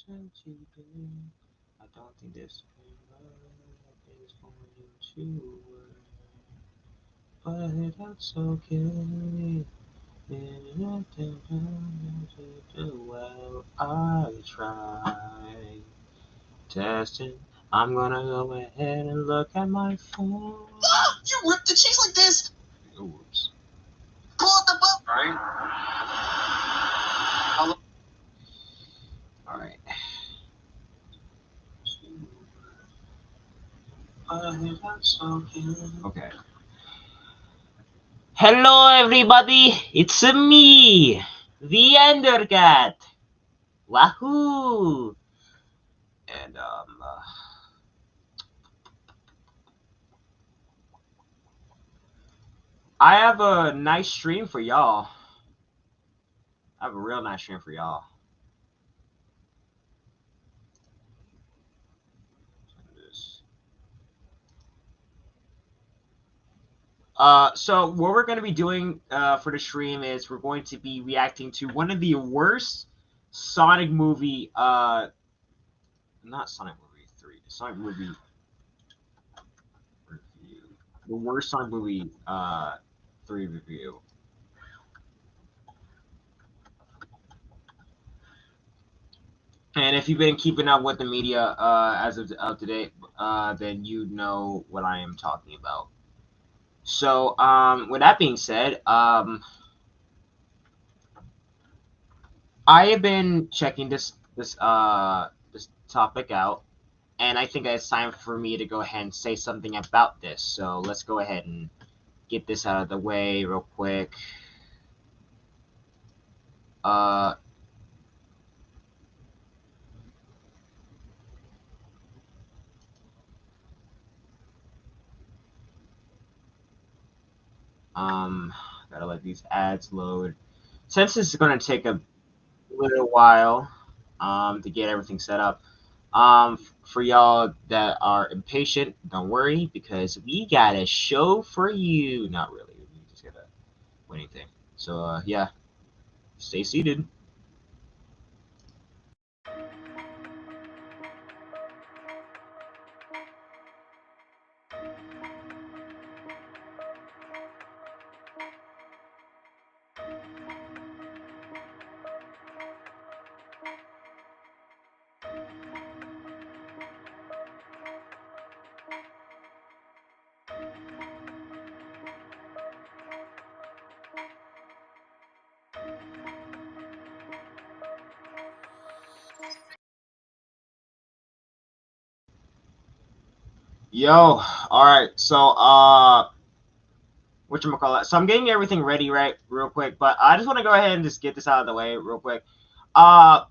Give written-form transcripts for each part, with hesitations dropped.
I don't think this is going to work, but that's okay. Well, I try. Testing. I'm gonna go ahead and look at my phone. You ripped the cheese like this? Oops. Pull out the boat. Right? Alright. Okay. Hello everybody, it's me, the EnderCat. Wahoo! And I have a nice stream for y'all. I have a real nice stream for y'all. So what we're going to be doing for the stream is we're going to be reacting to one of the worst Sonic movie, not Sonic movie 3, Sonic movie review, the worst Sonic movie 3 review. And if you've been keeping up with the media as of today, then you know what I am talking about. So, with that being said, I have been checking this topic out, and I think it's time for me to go ahead and say something about this. So let's go ahead and get this out of the way real quick. Gotta let these ads load. Since this is gonna take a little while, to get everything set up. For y'all that are impatient, don't worry because we got a show for you. Not really. We just gotta wait anything. So yeah, stay seated. Yo, all right. So whatchamacallit? So I'm getting everything ready right real quick, but I just want to go ahead and just get this out of the way real quick. Uh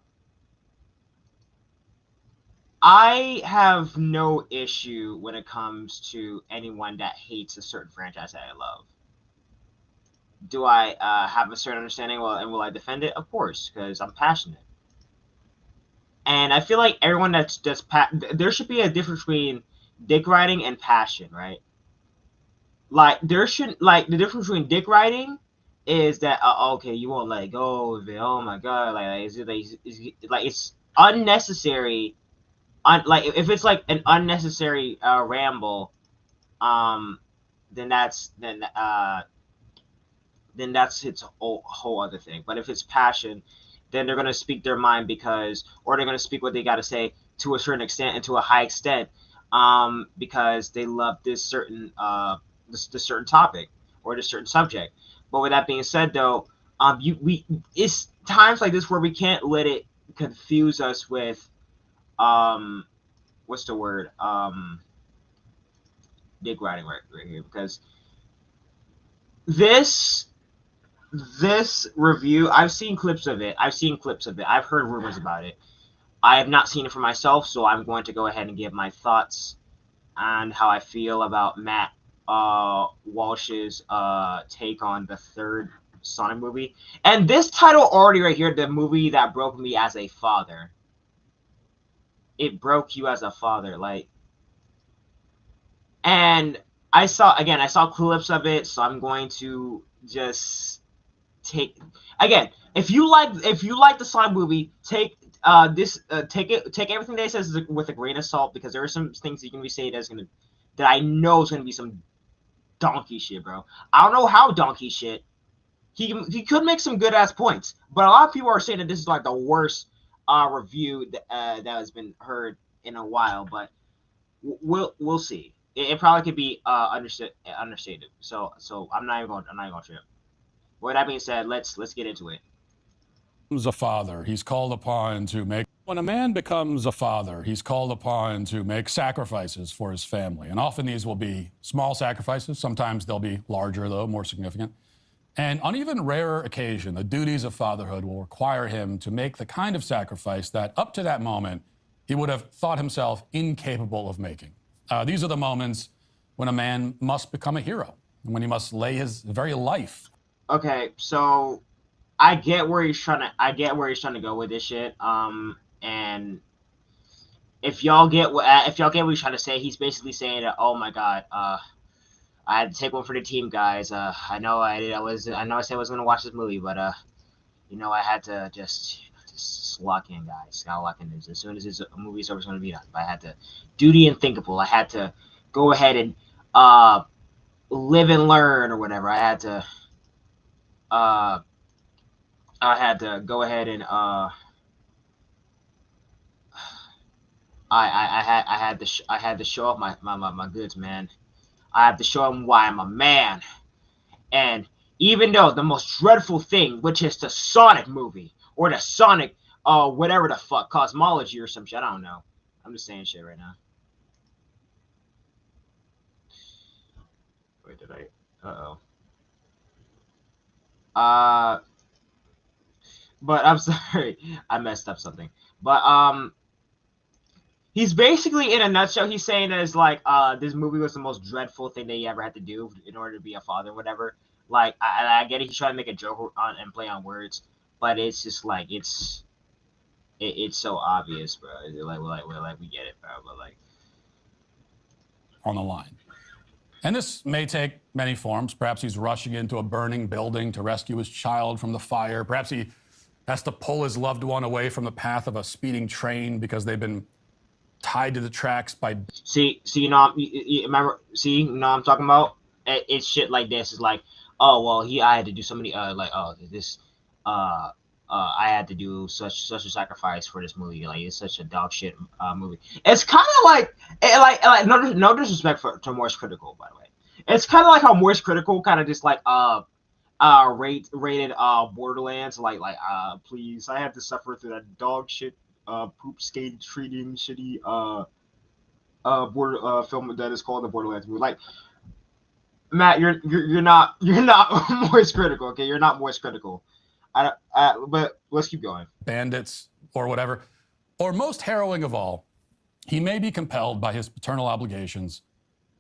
I have no issue when it comes to anyone that hates a certain franchise that I love. Do I have a certain understanding? Well, and will I defend it? Of course, because I'm passionate. And I feel like everyone there should be a difference between dick riding and passion, right? Like there should like the difference between dick riding is that okay, you won't let go of it. Oh my god, like is it like it's unnecessary. Like if it's like an unnecessary ramble, um, then that's its whole other thing. But if it's passion, then they're gonna speak their mind or they're gonna speak what they got to say to a certain extent and to a high extent, because they love this certain topic or this certain subject. But with that being said, though, it's times like this where we can't let it confuse us with what's the word dick riding right here because this this review, I've seen clips of it. I've heard rumors about it. I have not seen it for myself, so I'm going to go ahead and give my thoughts on how I feel about Matt Walsh's take on the third Sonic movie. And this title already right here, the movie that broke me as a father. It broke you as a father, like. And I saw clips of it, so I'm going to just take again. If you like the slime movie, take everything they says with a grain of salt, because there are some things you can be saying that I know is gonna be some donkey shit, bro. I don't know how donkey shit. He could make some good ass points, but a lot of people are saying that this is like the worst review that has been heard in a while. But we'll see. It probably could be understated. So I'm not even going to trip. With that being said, let's get into it. A father, he's called upon to make. When a man becomes a father, he's called upon to make sacrifices for his family. And often these will be small sacrifices. Sometimes they'll be larger, though, more significant. And on even rarer occasion, the duties of fatherhood will require him to make the kind of sacrifice that, up to that moment, he would have thought himself incapable of making. These are the moments when a man must become a hero, when he must lay his very life. Okay, so I get where he's trying to go with this shit. And if y'all get what he's trying to say, he's basically saying that, oh my god, I had to take one for the team, guys. I know I said I was gonna watch this movie, but I had to just lock in, guys. Gotta lock in. As soon as this movie's over, it's gonna be done. But I had to do the unthinkable. I had to go ahead and live and learn, or whatever. I had to go ahead and I had to show off my goods, man. I have to show him why I'm a man. And even though the most dreadful thing, which is the Sonic movie, or the Sonic whatever the fuck, cosmology or some shit, I don't know. I'm just saying shit right now. Wait, did I? But I'm sorry, I messed up something. But he's basically, in a nutshell, he's saying that it's like this movie was the most dreadful thing that he ever had to do in order to be a father, or whatever. Like I get it, he's trying to make a joke on and play on words, but it's just like it's so obvious, bro. Like we get it, bro. But like on the line. And this may take many forms. Perhaps he's rushing into a burning building to rescue his child from the fire. Perhaps he has to pull his loved one away from the path of a speeding train because they've been tied to the tracks by... you remember, I'm talking about? It's shit like this. It's like, oh, well, I had to do so many, I had to do such a sacrifice for this movie. Like, it's such a dog shit movie. It's kind of like no disrespect to Morse Critical, by the way. It's kind of like how Morse Critical kind of just like rated Borderlands, like please, I have to suffer through that dog shit poop skate treating shitty film that is called the Borderlands movie. Like, Matt, you're not Morse Critical, okay? You're not Morse Critical. But let's keep going. Bandits or whatever. Or most harrowing of all, he may be compelled by his paternal obligations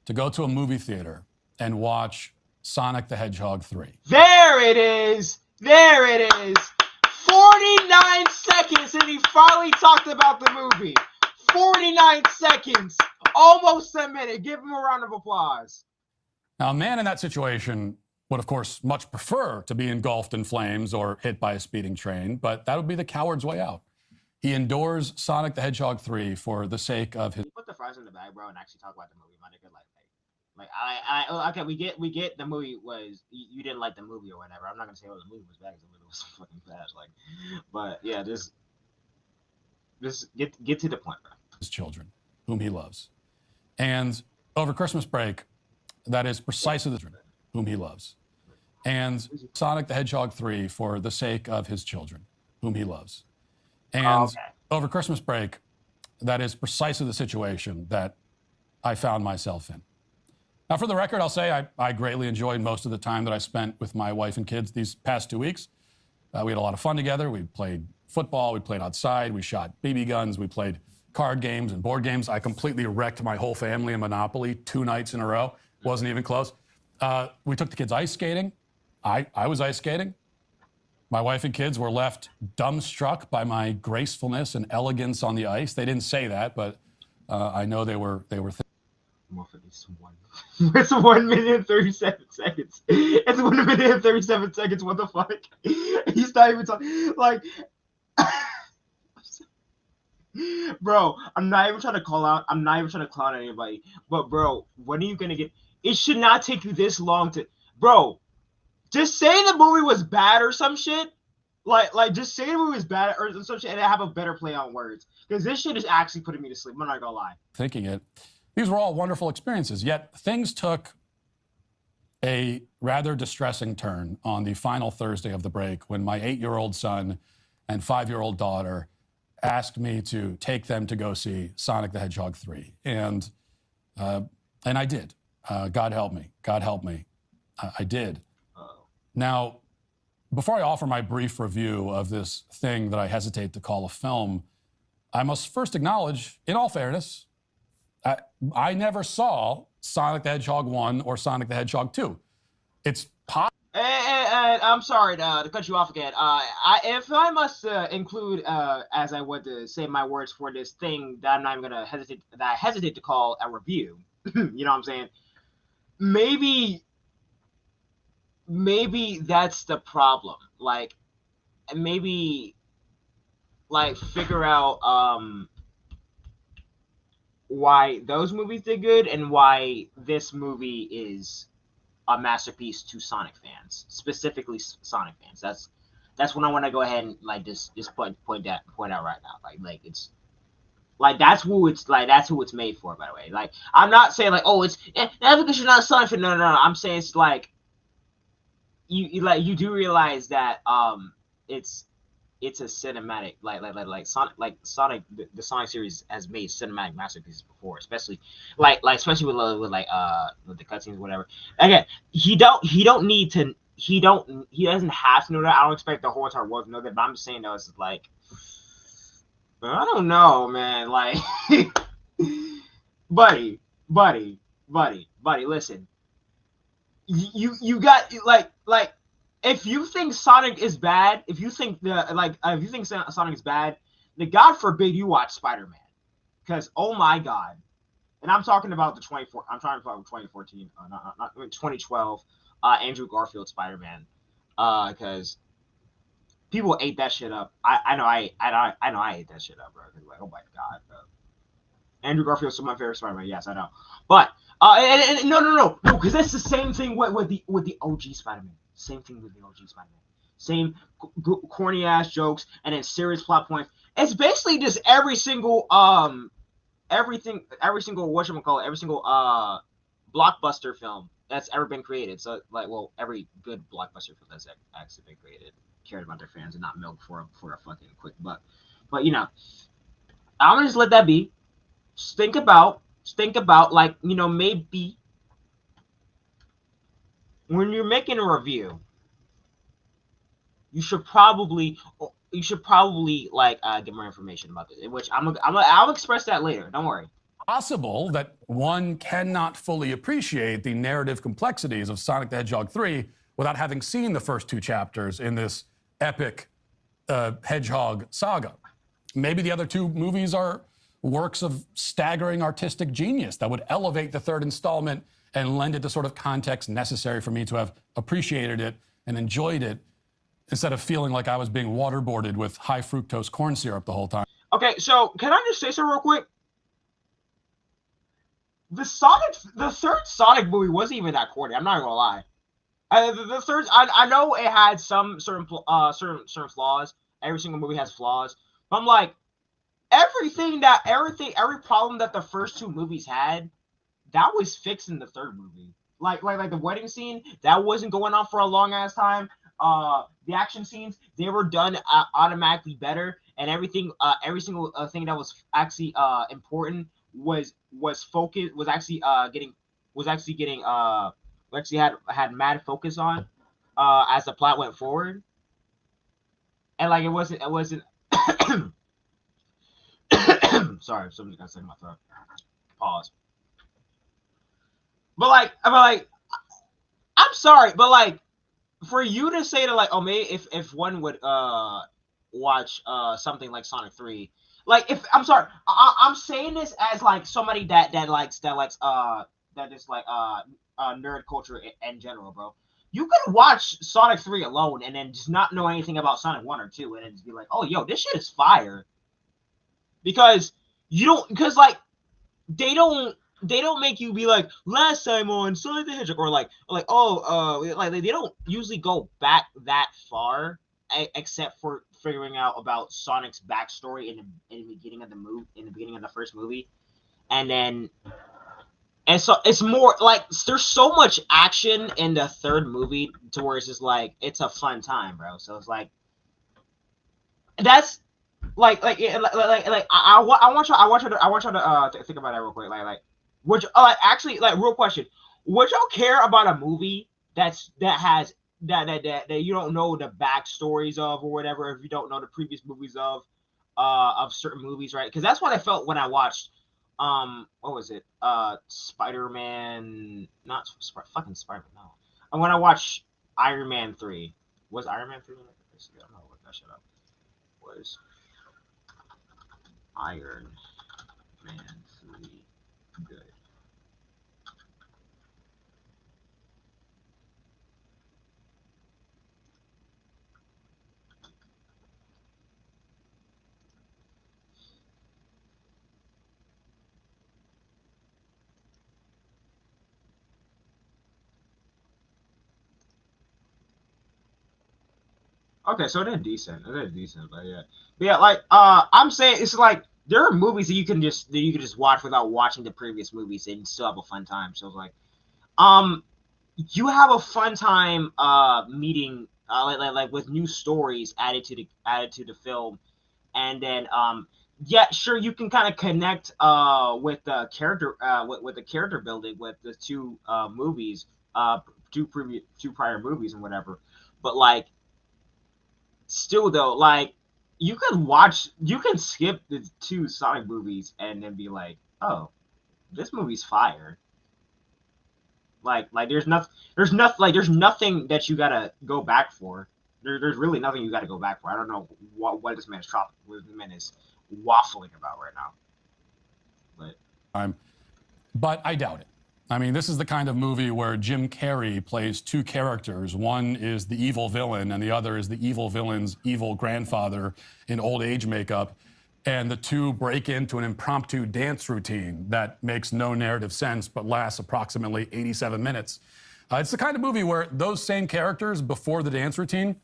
to go to a movie theater and watch Sonic the Hedgehog 3. There it is! 49 seconds and he finally talked about the movie. 49 seconds. Almost a minute. Give him a round of applause. Now, a man in that situation would, of course, much prefer to be engulfed in flames or hit by a speeding train, but that would be the coward's way out. He endures Sonic the Hedgehog 3 for the sake of his... Put the fries in the bag, bro, and actually talk about the movie, my nigga. Okay, we get the movie was... You didn't like the movie or whatever. I'm not going to say, oh, the movie was bad, because the movie was fucking fast. Like, but, yeah, just get to the point, bro. His children, whom he loves. And over Christmas break, that is precisely the children whom he loves. And Sonic the Hedgehog 3 for the sake of his children, whom he loves. And over Christmas break, that is precisely the situation that I found myself in. Now, for the record, I'll say I greatly enjoyed most of the time that I spent with my wife and kids these past 2 weeks. We had a lot of fun together. We played football. We played outside. We shot BB guns. We played card games and board games. I completely wrecked my whole family in Monopoly 2 nights in a row. Wasn't even close. We took the kids ice skating. I was ice skating. My wife and kids were left dumbstruck by my gracefulness and elegance on the ice. They didn't say that, but I know they were Motherfucker, it's one. It's 1 minute and 37 seconds. It's 1 minute and 37 seconds. What the fuck? He's not even talking. Like, bro, I'm not even trying to call out. I'm not even trying to clown anybody. But bro, when are you gonna get? It should not take you this long to, bro. Just say the movie was bad or some shit. Like just say the movie was bad or some shit, and I have a better play on words. Because this shit is actually putting me to sleep. I'm not gonna lie. Thinking it. These were all wonderful experiences, yet things took a rather distressing turn on the final Thursday of the break when my 8-year-old son and 5-year-old daughter asked me to take them to go see Sonic the Hedgehog 3. And I did. God help me. God help me. I did. Now, before I offer my brief review of this thing that I hesitate to call a film, I must first acknowledge, in all fairness, I never saw Sonic the Hedgehog 1 or Sonic the Hedgehog 2. It's possible. I'm sorry to cut you off again. If I must include, as I would to say my words for this thing that I'm not even gonna hesitate to call a review. You know what I'm saying? Maybe that's the problem. Like, maybe, like, figure out why those movies did good and why this movie is a masterpiece to Sonic fans, specifically Sonic fans. That's when I want to go ahead and like just point out right now. Like it's like that's who it's made for. By the way, like I'm not saying like that's because you're not a Sonic fan. No. I'm saying it's like you do realize that it's a cinematic like Sonic the Sonic series has made cinematic masterpieces before, especially especially with the cutscenes, whatever. Again, he doesn't have to know that. I don't expect the whole entire world to know that, but I'm just saying though, it's like I don't know, man. Like buddy, listen. You got like if you think Sonic is bad, if you think Sonic is bad, then God forbid you watch Spider-Man, because oh my God, and I'm talking about the 2014, not 2012, Andrew Garfield Spider-Man, because people ate that shit up. I know I ate that shit up, bro. Like oh my God, bro. Andrew Garfield's my favorite Spider-Man. Yes, I know, but no, because that's the same thing with the OG Spider-Man. Same thing with the OG Spider-Man. Same corny ass jokes and then serious plot points. It's basically just every single every single blockbuster film that's ever been created. So every good blockbuster film that's actually been created cared about their fans and not milk for a fucking quick buck. But I'm gonna just let that be. Just think about maybe when you're making a review, you should probably get more information about this, which I'll express that later. Don't worry. Possible that one cannot fully appreciate the narrative complexities of Sonic the Hedgehog 3 without having seen the first 2 chapters in this epic Hedgehog saga. Maybe the other 2 movies are works of staggering artistic genius that would elevate the 3rd installment and lend it the sort of context necessary for me to have appreciated it and enjoyed it instead of feeling like I was being waterboarded with high fructose corn syrup the whole time. Okay, so can I just say something real quick? The 3rd Sonic movie wasn't even that corny. I'm not gonna lie. The third, I know it had some certain flaws. Every single movie has flaws, but I'm like, every problem that the first 2 movies had, that was fixed in the 3rd movie. Like the wedding scene, that wasn't going on for a long ass time. The action scenes, they were done automatically better, and everything, every single thing that was actually important was focused, was actually had mad focus on as the plot went forward, and like it wasn't sorry, something's got stuck in my throat. Pause. But like, I'm sorry, but like, for you to say that, like, oh, maybe if one would watch something like Sonic 3, like if I'm sorry, I'm saying this as like somebody that likes that is like nerd culture in general, bro. You could watch Sonic 3 alone and then just not know anything about Sonic 1 or 2 and then just be like, oh yo, this shit is fire. Because you don't because like they don't make you be like last time on Sonic the Hedgehog or like like they don't usually go back that far except for figuring out about Sonic's backstory in the beginning of the first movie, and then and so it's more like there's so much action in the third movie to where it's just like it's a fun time, bro. So it's like that's I want you to think about that real quick. Would you, actually real question? Would y'all care about a movie that has that you don't know the backstories of or whatever if you don't know the previous movies of certain movies, right? Because that's what I felt when I watched what was it? Spider-Man, not fucking Spider-Man. No, and when I watched Iron Man 3, was Iron Man 3? I don't know what that shit up was. Iron Man 3 good. Okay, so they're decent. They're decent, but yeah. But yeah, like I'm saying it's like there are movies that you can just watch without watching the previous movies and still have a fun time. So it's like um you have a fun time meeting like with new stories added to the film, and then yeah, sure, you can kind of connect with the character with the character building with the two movies two prior movies and whatever, but like still though, like you can skip the two Sonic movies and then be like, oh, this movie's fire. Like there's nothing that you gotta go back for. There's really nothing you gotta go back for. I don't know what this man is waffling about right now. But I doubt it. I mean, this is the kind of movie where Jim Carrey plays two characters. One is the evil villain, and the other is the evil villain's evil grandfather in old age makeup. And the two break into an impromptu dance routine that makes no narrative sense but lasts approximately 87 minutes. It's the kind of movie where those same characters before the dance routine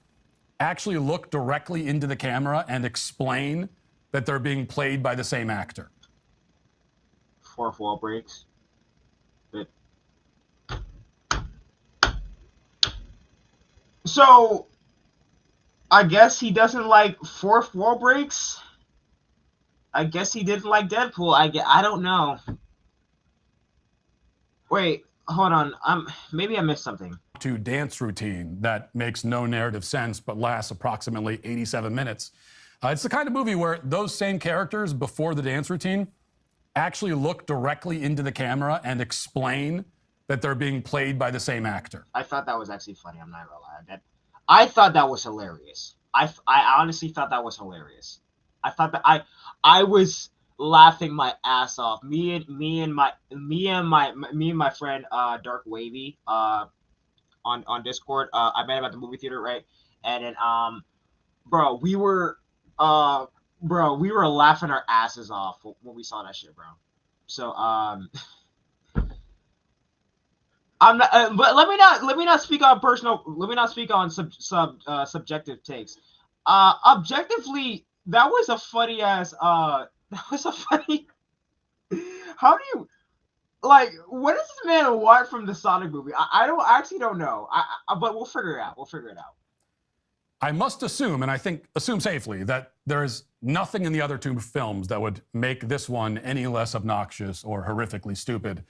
actually look directly into the camera and explain that they're being played by the same actor. Fourth wall breaks. But so I guess he doesn't like fourth wall breaks. I guess he didn't like Deadpool. I don't know. Wait, hold on. Maybe I missed something. To dance routine that makes no narrative sense but lasts approximately 87 minutes. It's the kind of movie where those same characters before the dance routine actually look directly into the camera and explain that they're being played by the same actor. I thought that was actually funny. I'm not gonna lie. I thought that was hilarious. I honestly thought that was hilarious. I thought that I was laughing my ass off. Me and my friend Dark Wavy on Discord. I met him at the movie theater, right? And then bro, we were laughing our asses off when we saw that shit, bro. So I'm not, but let me not speak on personal. Let me not speak on subjective takes. Objectively, that was a funny ass. That was a funny. How do you like? What does this man want from the Sonic movie? I actually don't know. But we'll figure it out. We'll figure it out. I must assume, and I think assume safely, that there is nothing in the other two films that would make this one any less obnoxious or horrifically stupid.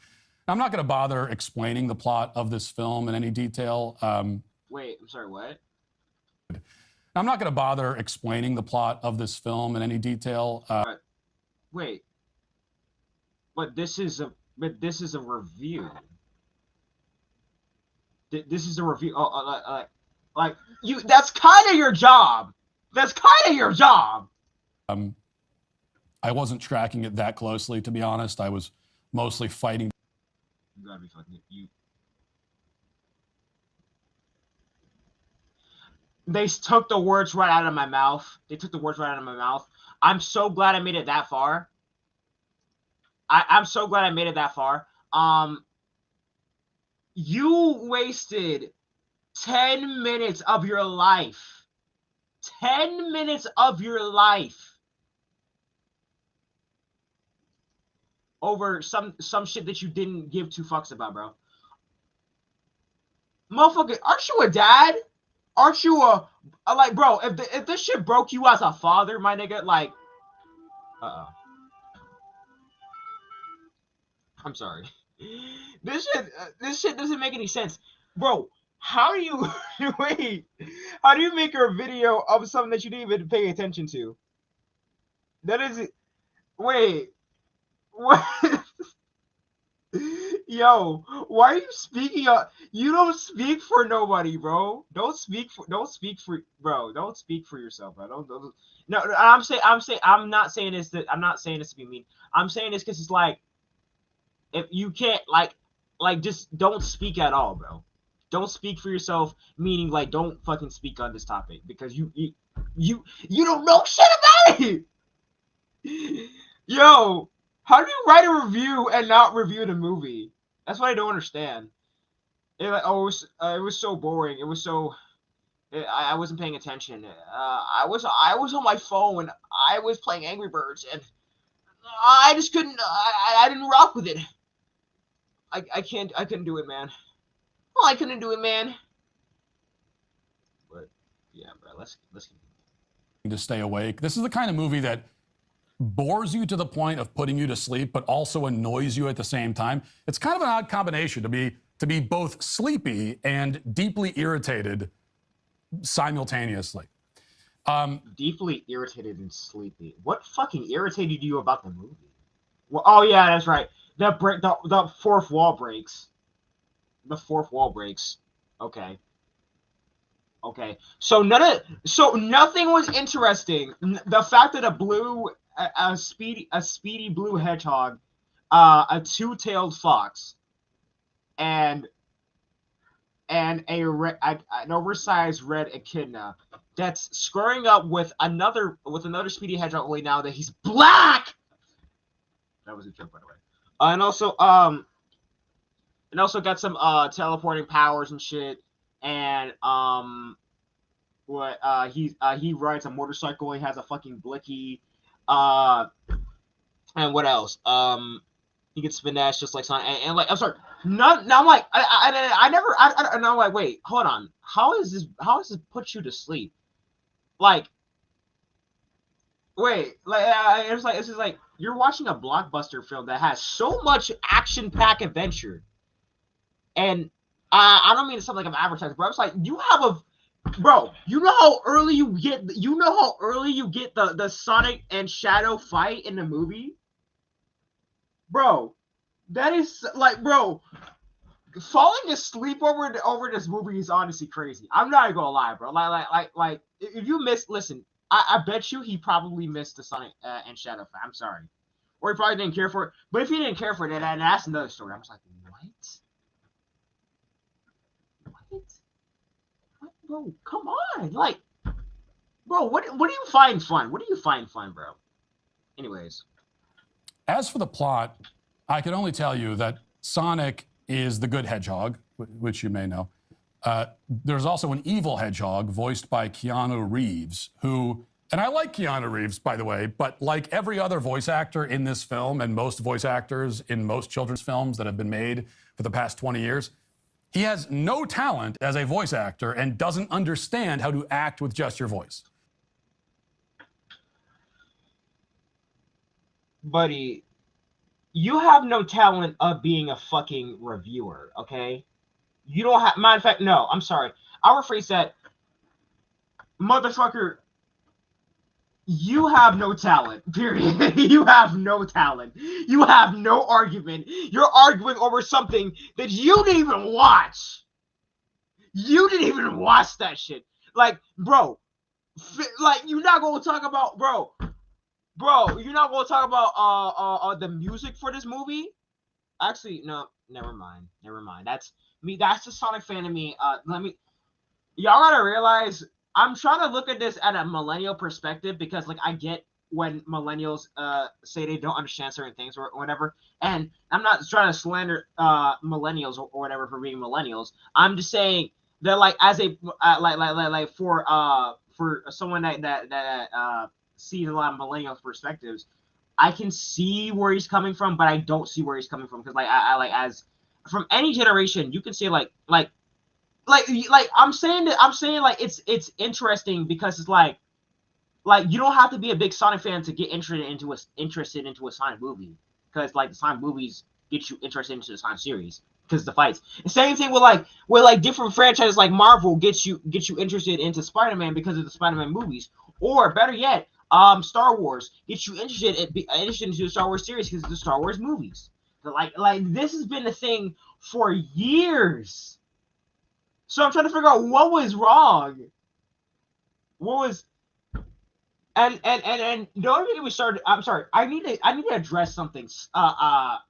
I'm not going to bother explaining the plot of this film in any detail. Wait, I'm sorry, what? I'm not going to bother explaining the plot of this film in any detail. Wait, but this is a review. This is a review. Like you. That's kind of your job. That's kind of your job. I wasn't tracking it that closely, to be honest. I was mostly fighting. You gotta be fucking you. They took the words right out of my mouth. They took the words right out of my mouth. I'm so glad I made it that far. I'm so glad I made it that far. You wasted 10 minutes of your life. 10 minutes of your life over some shit that you didn't give two fucks about, bro. Motherfucker, aren't you a dad? Aren't you a like, bro? If this shit broke you as a father, my nigga, like, I'm sorry. This shit doesn't make any sense, bro. How do you wait? How do you make a video of something that you didn't even pay attention to? That is, wait, what? Yo, why are you speaking up? You don't speak for nobody, bro. Don't speak for bro. Don't speak for yourself, bro. Don't. No, I'm not saying this to be mean. I'm saying this because it's like, if you can't like just don't speak at all, bro. Don't speak for yourself, meaning like don't fucking speak on this topic because you don't know shit about it. Yo, how do you write a review and not review the movie? That's what I don't understand. It was so boring. It was so I wasn't paying attention. I was on my phone. I was playing Angry Birds, and I just couldn't. I didn't rock with it. I couldn't do it, man. Well, I couldn't do it, man. But yeah, bro. Let's to stay awake. This is the kind of movie that bores you to the point of putting you to sleep, but also annoys you at the same time. It's kind of an odd combination to be both sleepy and deeply irritated simultaneously. Deeply irritated and sleepy. What fucking irritated you about the movie? Well, oh yeah, that's right. The fourth wall breaks. The fourth wall breaks. Okay. So nothing was interesting. The fact that a speedy blue hedgehog, a two-tailed fox, and an oversized red echidna that's squaring up with another speedy hedgehog. Only now that he's black. That was a joke, by the way. And also got some teleporting powers and shit. And he rides a motorcycle. He has a fucking blicky. And what else? He gets finesse just like Sonic. And like, I'm sorry. Now I'm like, and I'm like, wait, hold on. How is this put you to sleep? Like, wait, it's like you're watching a blockbuster film that has so much action-packed adventure, and I don't mean to sound like I'm advertising, but I was like, bro, you know how early you get the Sonic and Shadow fight in the movie, bro. That is like, bro, falling asleep over this movie is honestly crazy. I'm not gonna lie, bro. Like, if you listen, I bet you he probably missed the Sonic and Shadow fight. I'm sorry, or he probably didn't care for it. But if he didn't care for it, then that's another story. I was like, what, bro? Come on, like, bro, what do you find fun? What do you find fun, bro? Anyways, as for the plot, I can only tell you that Sonic is the good hedgehog, which you may know. There's also an evil hedgehog voiced by Keanu Reeves, who, and I like Keanu Reeves, by the way, but like every other voice actor in this film and most voice actors in most children's films that have been made for the past 20 years, he has no talent as a voice actor and doesn't understand how to act with just your voice. Buddy, you have no talent of being a fucking reviewer, okay? You don't have. Matter of fact, no. I'm sorry. I'll rephrase that. Motherfucker, you have no talent. Period. You have no talent. You have no argument. You're arguing over something that you didn't even watch. You didn't even watch that shit. Like, bro. Like, you're not gonna talk about, bro. Bro, you're not gonna talk about the music for this movie? Actually, no, never mind. Never mind. That's me. That's the Sonic fan of me. Y'all gotta realize I'm trying to look at this at a millennial perspective because like I get when millennials say they don't understand certain things or whatever, and I'm not trying to slander millennials or whatever for being millennials. I'm just saying that like as a like for someone that sees a lot of millennial perspectives, I can see where he's coming from, but I don't see where he's coming from because like I like as from any generation you can say like I'm saying like it's interesting because it's like you don't have to be a big Sonic fan to get interested into a Sonic movie because like the Sonic movies get you interested into the Sonic series because the fights. The same thing with like different franchises like Marvel gets you interested into Spider-Man because of the Spider-Man movies, or better yet, Star Wars gets you interested into the Star Wars series because of the Star Wars movies. So like this has been a thing for years. So I'm trying to figure out what was wrong. What was and the only reason we started. I'm sorry. I need to address something.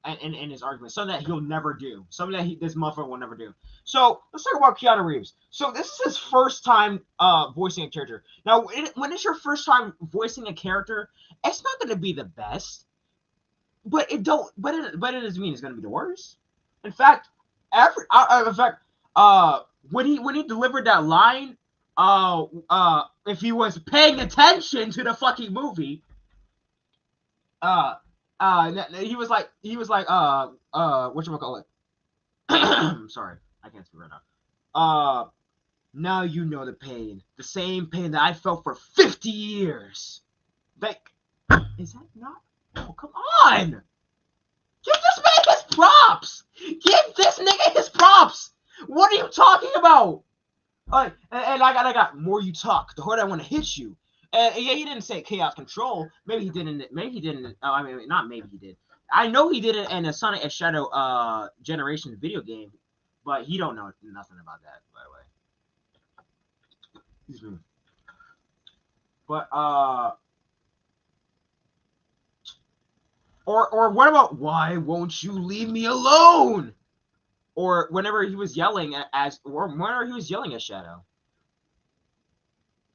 In his argument, something that he'll never do. Something that this motherfucker will never do. So let's talk about Keanu Reeves. So this is his first time voicing a character. Now, when it's your first time voicing a character, it's not going to be the best. But it don't. But it doesn't mean it's going to be the worst. In fact, when he delivered that line, if he was paying attention to the fucking movie, he was like, whatchamacallit? Sorry, I can't speak right now. Now you know the pain, the same pain that I felt for 50 years. Like, is that not? Oh, come on! Give this man his props! Give this nigga his props! What are you talking about? And I got more you talk, the harder I want to hit you. And yeah, he didn't say chaos control. Maybe he didn't. Maybe he didn't. Oh, I mean, not maybe he did. I know he did it in a Sonic X Shadow generation video game, but he don't know nothing about that, by the way. But or what about why won't you leave me alone? Or whenever he was yelling whenever he was yelling at Shadow.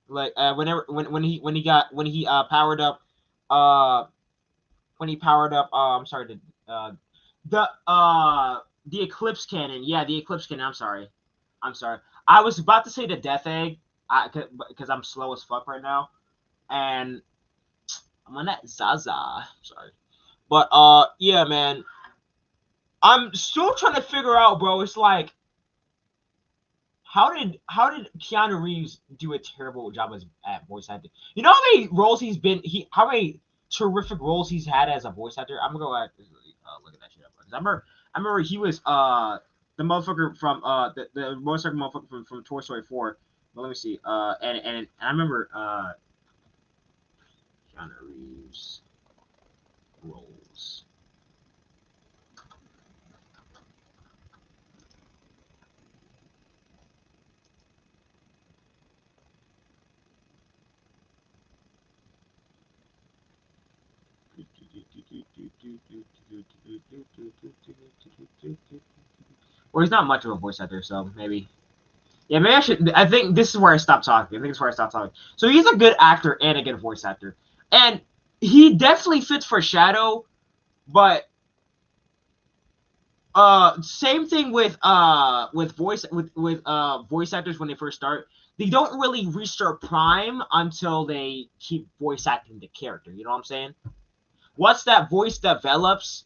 Like when he powered up I'm sorry, the Eclipse Cannon. Yeah, the Eclipse Cannon. I'm sorry. I was about to say the Death Egg because I'm slow as fuck right now, and I'm on that Zaza. Sorry, but yeah, man. I'm still trying to figure out, bro. It's like, how did Keanu Reeves do a terrible job at voice acting? You know how many roles he's been? How many terrific roles he's had as a voice actor? I'm gonna go look at that shit up. I remember he was the motherfucker from the motorcycle motherfucker from Toy Story 4. But let me see. And I remember Keanu Reeves roles. Well, he's not much of a voice actor, so maybe. Yeah, maybe I should. I think this is where I stopped talking. I think it's where I stopped talking. So he's a good actor and a good voice actor, and he definitely fits for Shadow. But same thing with voice actors when they first start. They don't really reach their prime until they keep voice acting the character. You know what I'm saying? Once that voice develops,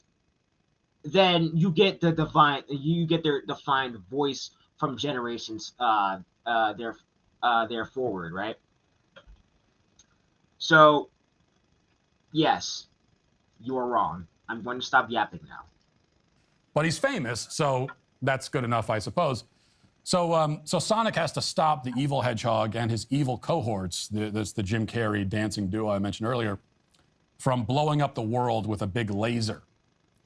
then you get their defined voice from generations there forward, right? So yes, you are wrong. I'm going to stop yapping now. But he's famous, so that's good enough, I suppose. So Sonic has to stop the evil hedgehog and his evil cohorts, the Jim Carrey dancing duo I mentioned earlier, from blowing up the world with a big laser.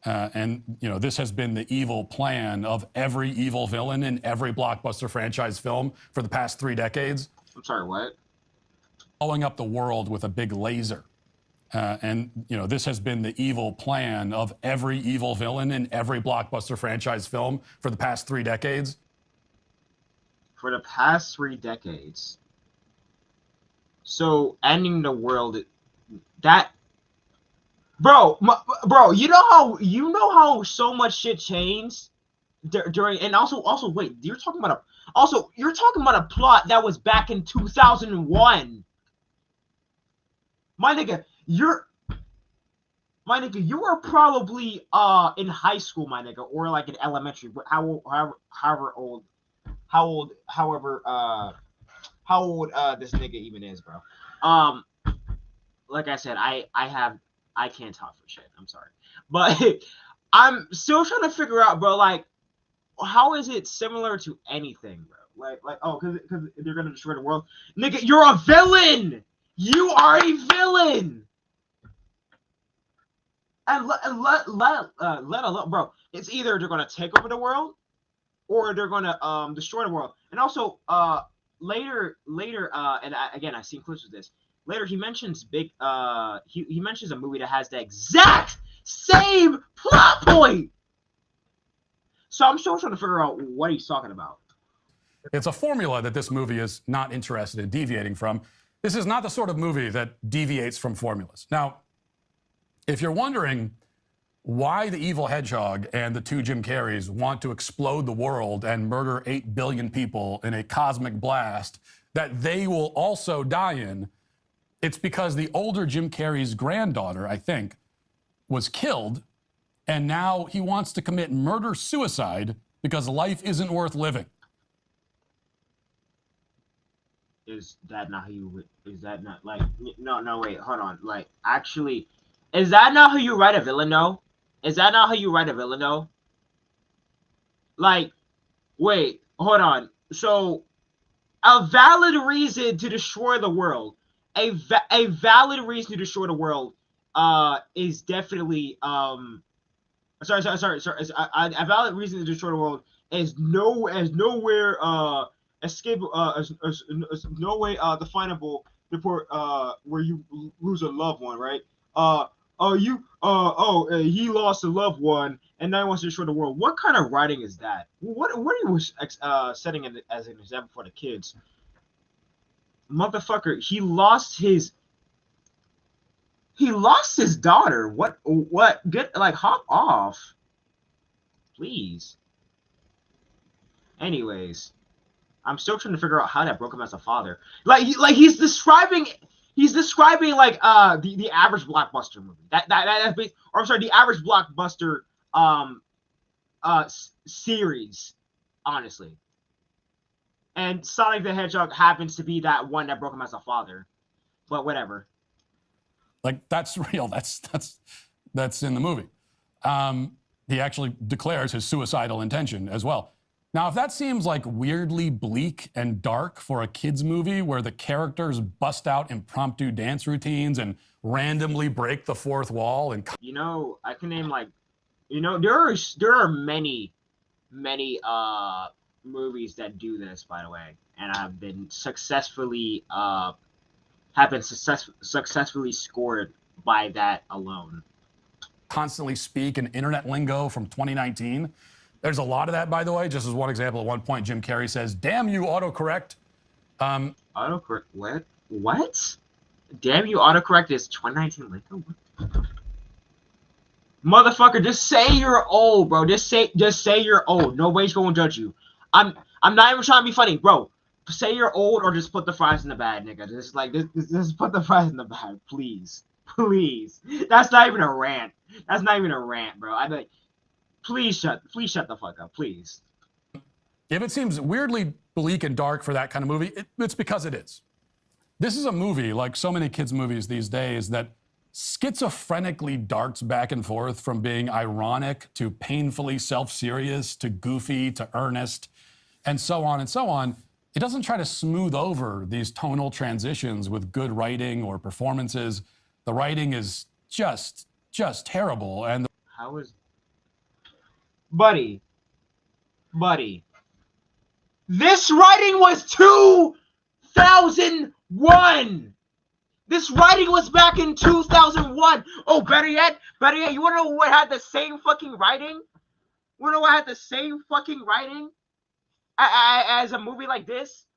And, you know, this has been the evil plan of every evil villain in every blockbuster franchise film for the past 3 decades. I'm sorry, what? Blowing up the world with a big laser. And, you know, this has been the evil plan of every evil villain in every blockbuster franchise film for the past 3 decades. For the past 3 decades. So ending the world, that, bro, you know how so much shit changed during, and also wait, you're talking about a plot that was back in 2001. My nigga, you were probably in high school, my nigga, or like in elementary. However how old this nigga even is, bro. Like I said, I can't talk for shit. I'm sorry, but I'm still trying to figure out, bro. Like, how is it similar to anything, bro? Like oh, because they're gonna destroy the world, nigga. You're a villain. You are a villain. And let alone, bro. It's either they're gonna take over the world, or they're gonna destroy the world. And also, later, and I've seen clips of this. Later, he mentions he mentions a movie that has the exact same plot point. So I'm still trying to figure out what he's talking about. It's a formula that this movie is not interested in deviating from. This is not the sort of movie that deviates from formulas. Now, if you're wondering why the evil hedgehog and the 2 Jim Carreys want to explode the world and murder 8 billion people in a cosmic blast that they will also die in, it's because the older Jim Carrey's granddaughter, I think, was killed, and now he wants to commit murder-suicide because life isn't worth living. Is that not how you? Is that not like? No, wait, hold on. Like, actually, is that not how you write a villain? No, is that not how you write a villain? No. Like, wait, hold on. So, a valid reason to destroy the world, a valid reason to destroy the world, is definitely sorry. A valid reason to destroy the world is nowhere escape no way definable before where you lose a loved one, right? He lost a loved one and now he wants to destroy the world. What kind of writing is that? What are you setting as an example for the kids? Motherfucker, he lost his daughter. What get, like, hop off, please. Anyways, I'm still trying to figure out how that broke him as a father. Like he's describing like the average blockbuster movie. That's based, or I'm sorry, the average blockbuster series, honestly. And Sonic the Hedgehog happens to be that one that broke him as a father. But whatever. Like, that's real. That's in the movie. He actually declares his suicidal intention as well. Now, if that seems like weirdly bleak and dark for a kid's movie where the characters bust out impromptu dance routines and randomly break the fourth wall and... You know, I can name, like, you know, there are many movies that do this, by the way, and have been successfully successfully scored by that alone. Constantly speak in internet lingo from 2019. There's a lot of that, by the way. Just as one example, at one point, Jim Carrey says, "Damn you, autocorrect." Autocorrect? What? Damn you, autocorrect is 2019 lingo? Motherfucker, just say you're old, bro. Just say you're old. Nobody's gonna judge you. I'm not even trying to be funny, bro. Say you're old, or just put the fries in the bag, nigga. Just put the fries in the bag, please. That's not even a rant. That's not even a rant, bro. I like, please shut the fuck up, please. If it seems weirdly bleak and dark for that kind of movie, it's because it is. This is a movie, like so many kids' movies these days, that schizophrenically darts back and forth from being ironic to painfully self-serious to goofy to earnest, and so on and so on. It doesn't try to smooth over these tonal transitions with good writing or performances. The writing is just terrible. And how is... Buddy. This writing was 2001. This writing was back in 2001. Oh, better yet, you wanna know what had the same fucking writing? Wanna know what had the same fucking writing as a movie like this?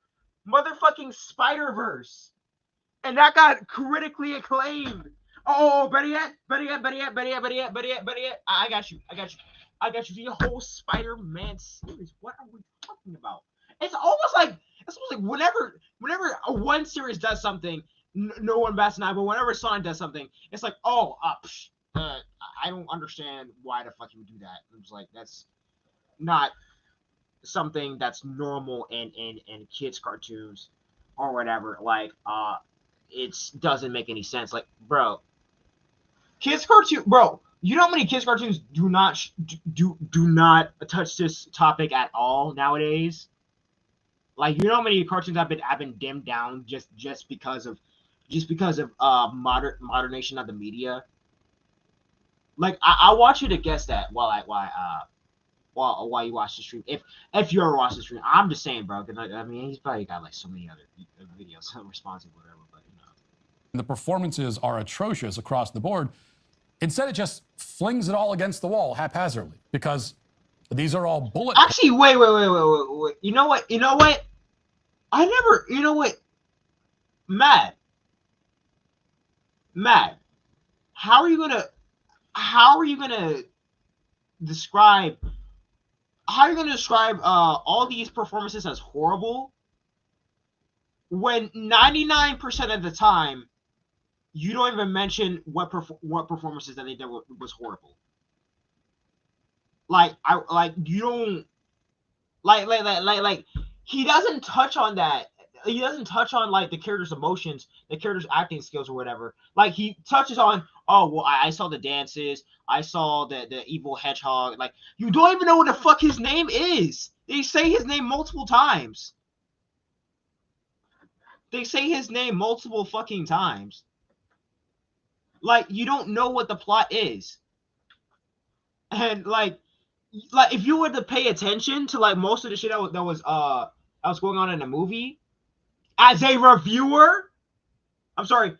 Motherfucking Spider-Verse. And that got critically acclaimed. Oh, better yet. I got you. The whole Spider-Man series. What are we talking about? It's almost like whenever a one series does something, no one bats an eye. But whenever Sonic does something, it's like, oh, I don't understand why the fuck you would do that. It's like that's not something that's normal in kids cartoons or whatever. Like it doesn't make any sense. Like, bro, kids cartoon, bro. You know how many kids cartoons do not touch this topic at all nowadays? Like, you know how many cartoons have been dimmed down just because of modernization of the media. Like, I want you to guess that while you watch the stream. If you ever watch the stream, I'm just saying, bro. Because I mean, he's probably got like so many other videos responsive, whatever. But you know, the performances are atrocious across the board. Instead, it just flings it all against the wall haphazardly because these are all bullet. Actually, wait. You know what? I never. You know what? Matt. How are you gonna describe? How are you gonna describe all these performances as horrible when 99% of the time you don't even mention what performances that they did was horrible? Like you don't like he doesn't touch on that. He doesn't touch on like the character's emotions, the character's acting skills or whatever. Like he touches on, oh well, I saw the dances, I saw the evil hedgehog. Like you don't even know what the fuck his name is. They say his name multiple times. They say his name multiple fucking times. Like you don't know what the plot is. And like if you were to pay attention to like most of the shit that was going on in the movie, as a reviewer, I'm sorry,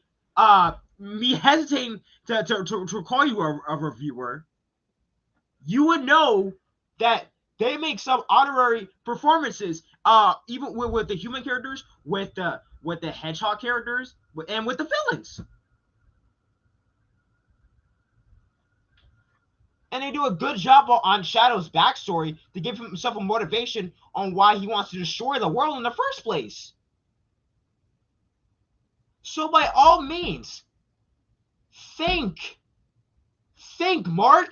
me hesitating to call you a reviewer, you would know that they make some honorary performances, even with the human characters, with the hedgehog characters, and with the villains. And they do a good job on Shadow's backstory to give himself a motivation on why he wants to destroy the world in the first place. So by all means, think, Mark.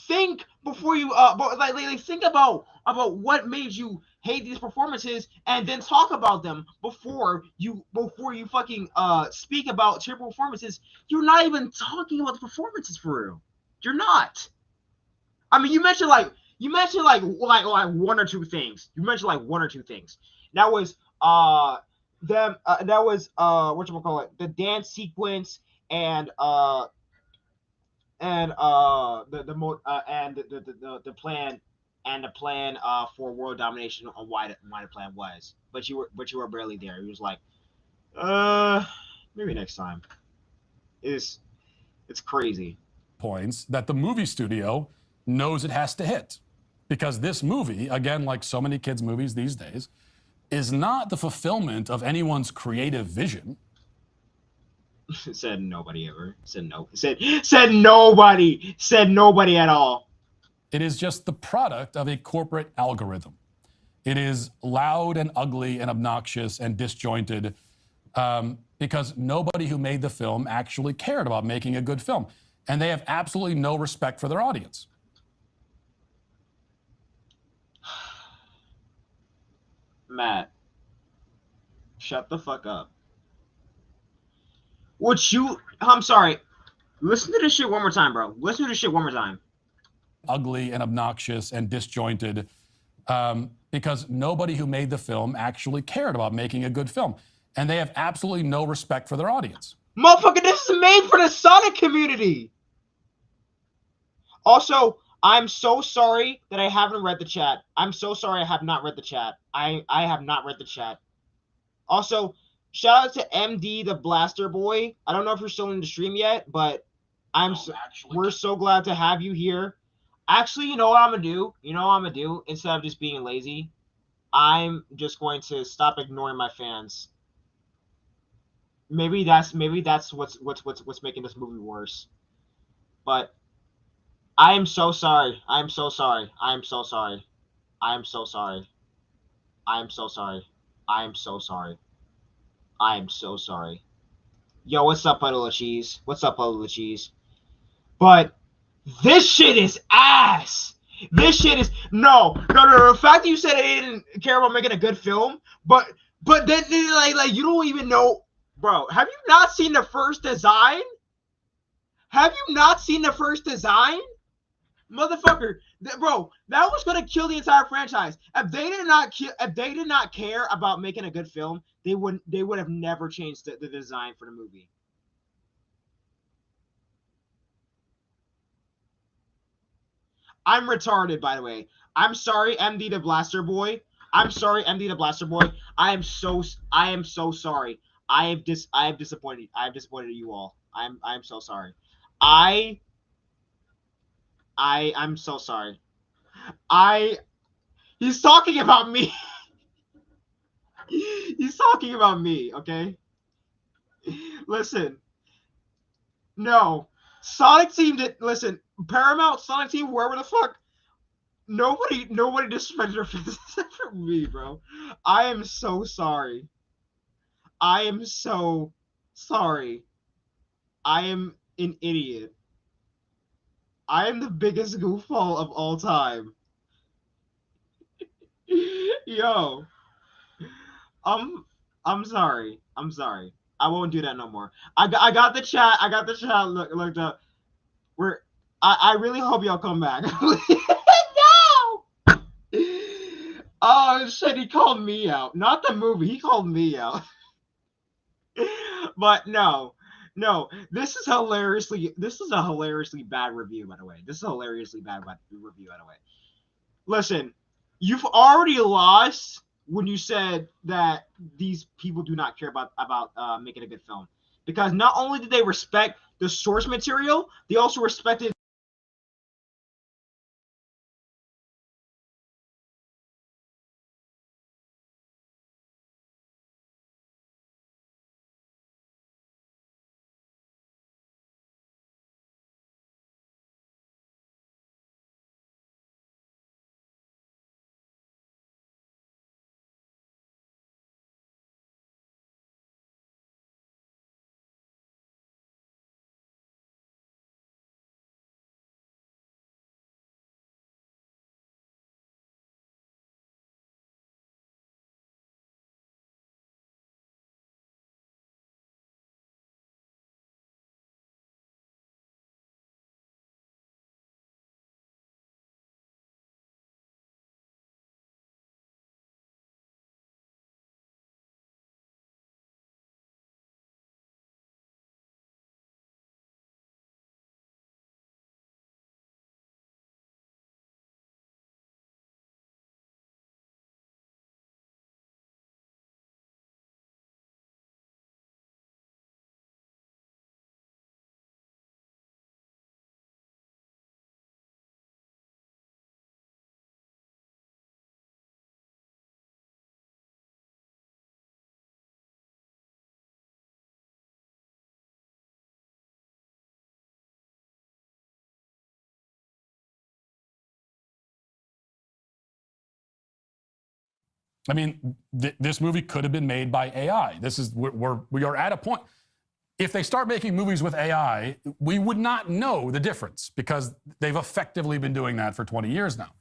Think before you think about what made you hate these performances, and then talk about them before you fucking speak about terrible performances. You're not even talking about the performances for real. You're not. I mean, you mentioned like one or two things. That was whatchamacallit, the dance sequence and the plan for world domination on why the plan was. But you were barely there. He was like, maybe next time. It's crazy. Points that the movie studio knows it has to hit, because this movie, again, like so many kids' movies these days, is not the fulfillment of anyone's creative vision. Said nobody ever. Said nobody. Said nobody at all. It is just the product of a corporate algorithm. It is loud and ugly and obnoxious and disjointed because nobody who made the film actually cared about making a good film. And they have absolutely no respect for their audience. Matt, shut the fuck up. I'm sorry. Listen to this shit one more time, bro. Listen to this shit one more time. Ugly and obnoxious and disjointed because nobody who made the film actually cared about making a good film. And they have absolutely no respect for their audience. Motherfucker, this is made for the Sonic community. Also, I'm so sorry that I haven't read the chat. I'm so sorry I have not read the chat. I have not read the chat. Also, shout out to MD the Blaster Boy. I don't know if you're still in the stream yet, but we're so glad to have you here. Actually, you know what I'm gonna do? You know what I'm gonna do? Instead of just being lazy, I'm just going to stop ignoring my fans. Maybe that's what's making this movie worse. But I am so sorry. I am so sorry. I am so sorry. I am so sorry. I am so sorry. I am so sorry. I am so sorry. Yo, what's up, Puddle of Cheese? What's up, Puddle of Cheese? But this shit is ass. This shit is no. The fact that you said they didn't care about making a good film, but then like you don't even know, bro. Have you not seen the first design? Have you not seen the first design? Motherfucker, bro, that was gonna kill the entire franchise. If they did not care about making a good film, they would have never changed the design for the movie. I'm retarded, by the way. I'm sorry, MD the Blaster Boy. I'm sorry, MD the Blaster Boy. I am so sorry. I have disappointed. I have disappointed you all. I'm so sorry. I'm so sorry. He's talking about me. He's talking about me, okay? Listen. No. Sonic Team did listen, Paramount, Sonic Team, wherever the fuck. Nobody disrespected their fans except for me, bro. I am so sorry. I am so sorry. I am an idiot. I am the biggest goofball of all time. Yo, I'm sorry. I'm sorry. I won't do that no more. I got the chat. I got the chat looked up. We're I really hope y'all come back. No. Oh shit! He called me out. Not the movie. He called me out. But no. This is a hilariously bad review, by the way. This is a hilariously bad review, by the way. Listen, you've already lost when you said that these people do not care about making a good film, because not only did they respect the source material, they also respected. I mean, this movie could have been made by AI. We are at a point. If they start making movies with AI, we would not know the difference because they've effectively been doing that for 20 years now.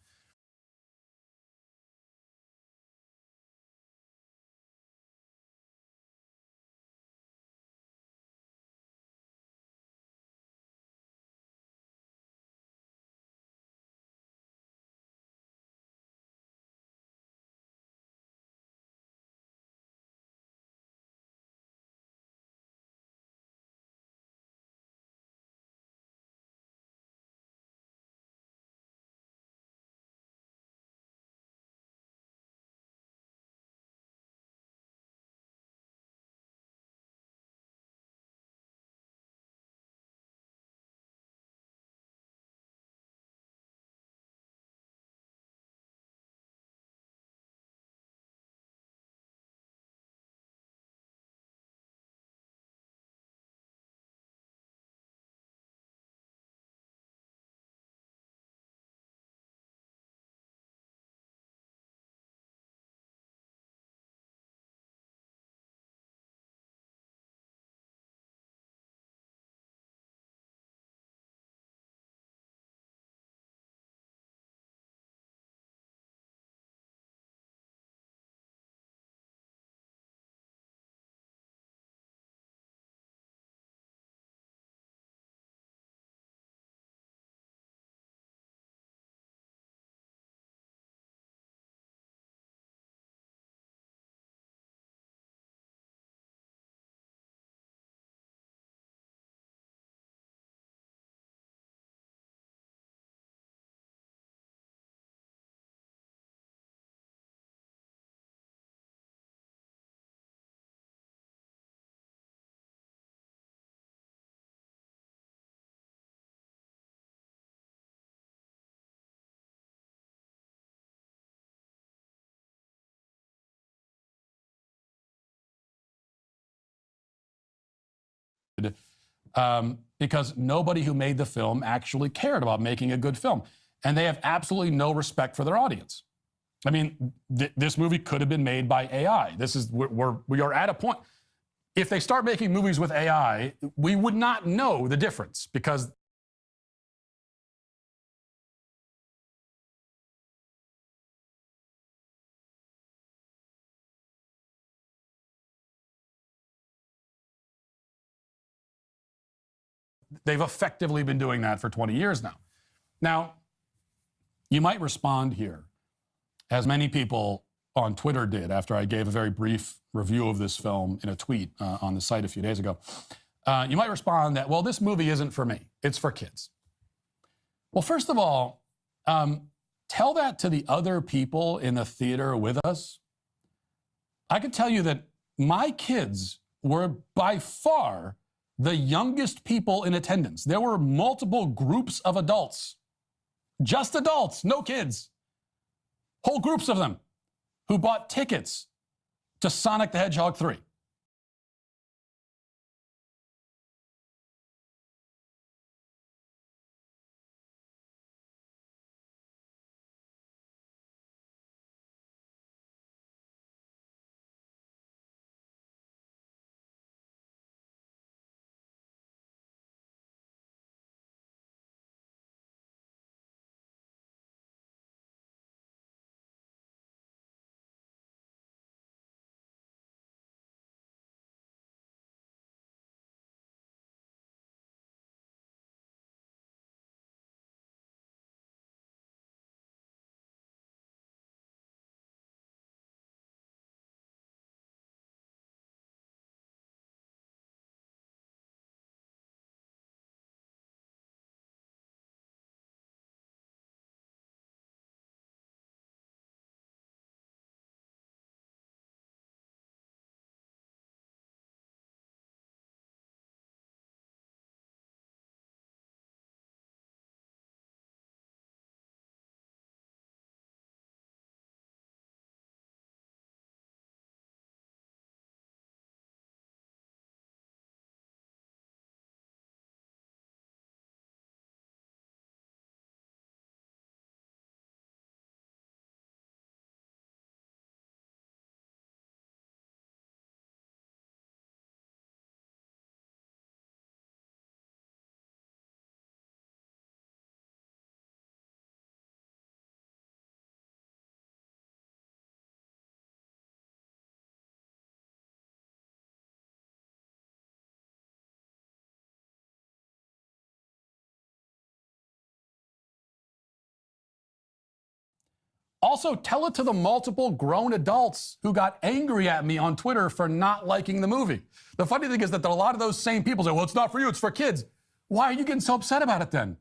because nobody who made the film actually cared about making a good film. And they have absolutely no respect for their audience. I mean, this movie could have been made by AI. We are at a point. If they start making movies with AI, we would not know the difference because they've effectively been doing that for 20 years now. Now, you might respond here, as many people on Twitter did after I gave a very brief review of this film in a tweet on the site a few days ago. You might respond that, well, this movie isn't for me. It's for kids. Well, first of all, tell that to the other people in the theater with us. I can tell you that my kids were by far the youngest people in attendance. There were multiple groups of adults, just adults, no kids, whole groups of them who bought tickets to Sonic the Hedgehog 3. Also, tell it to the multiple grown adults who got angry at me on Twitter for not liking the movie. The funny thing is that a lot of those same people say, well, it's not for you, it's for kids. Why are you getting so upset about it then?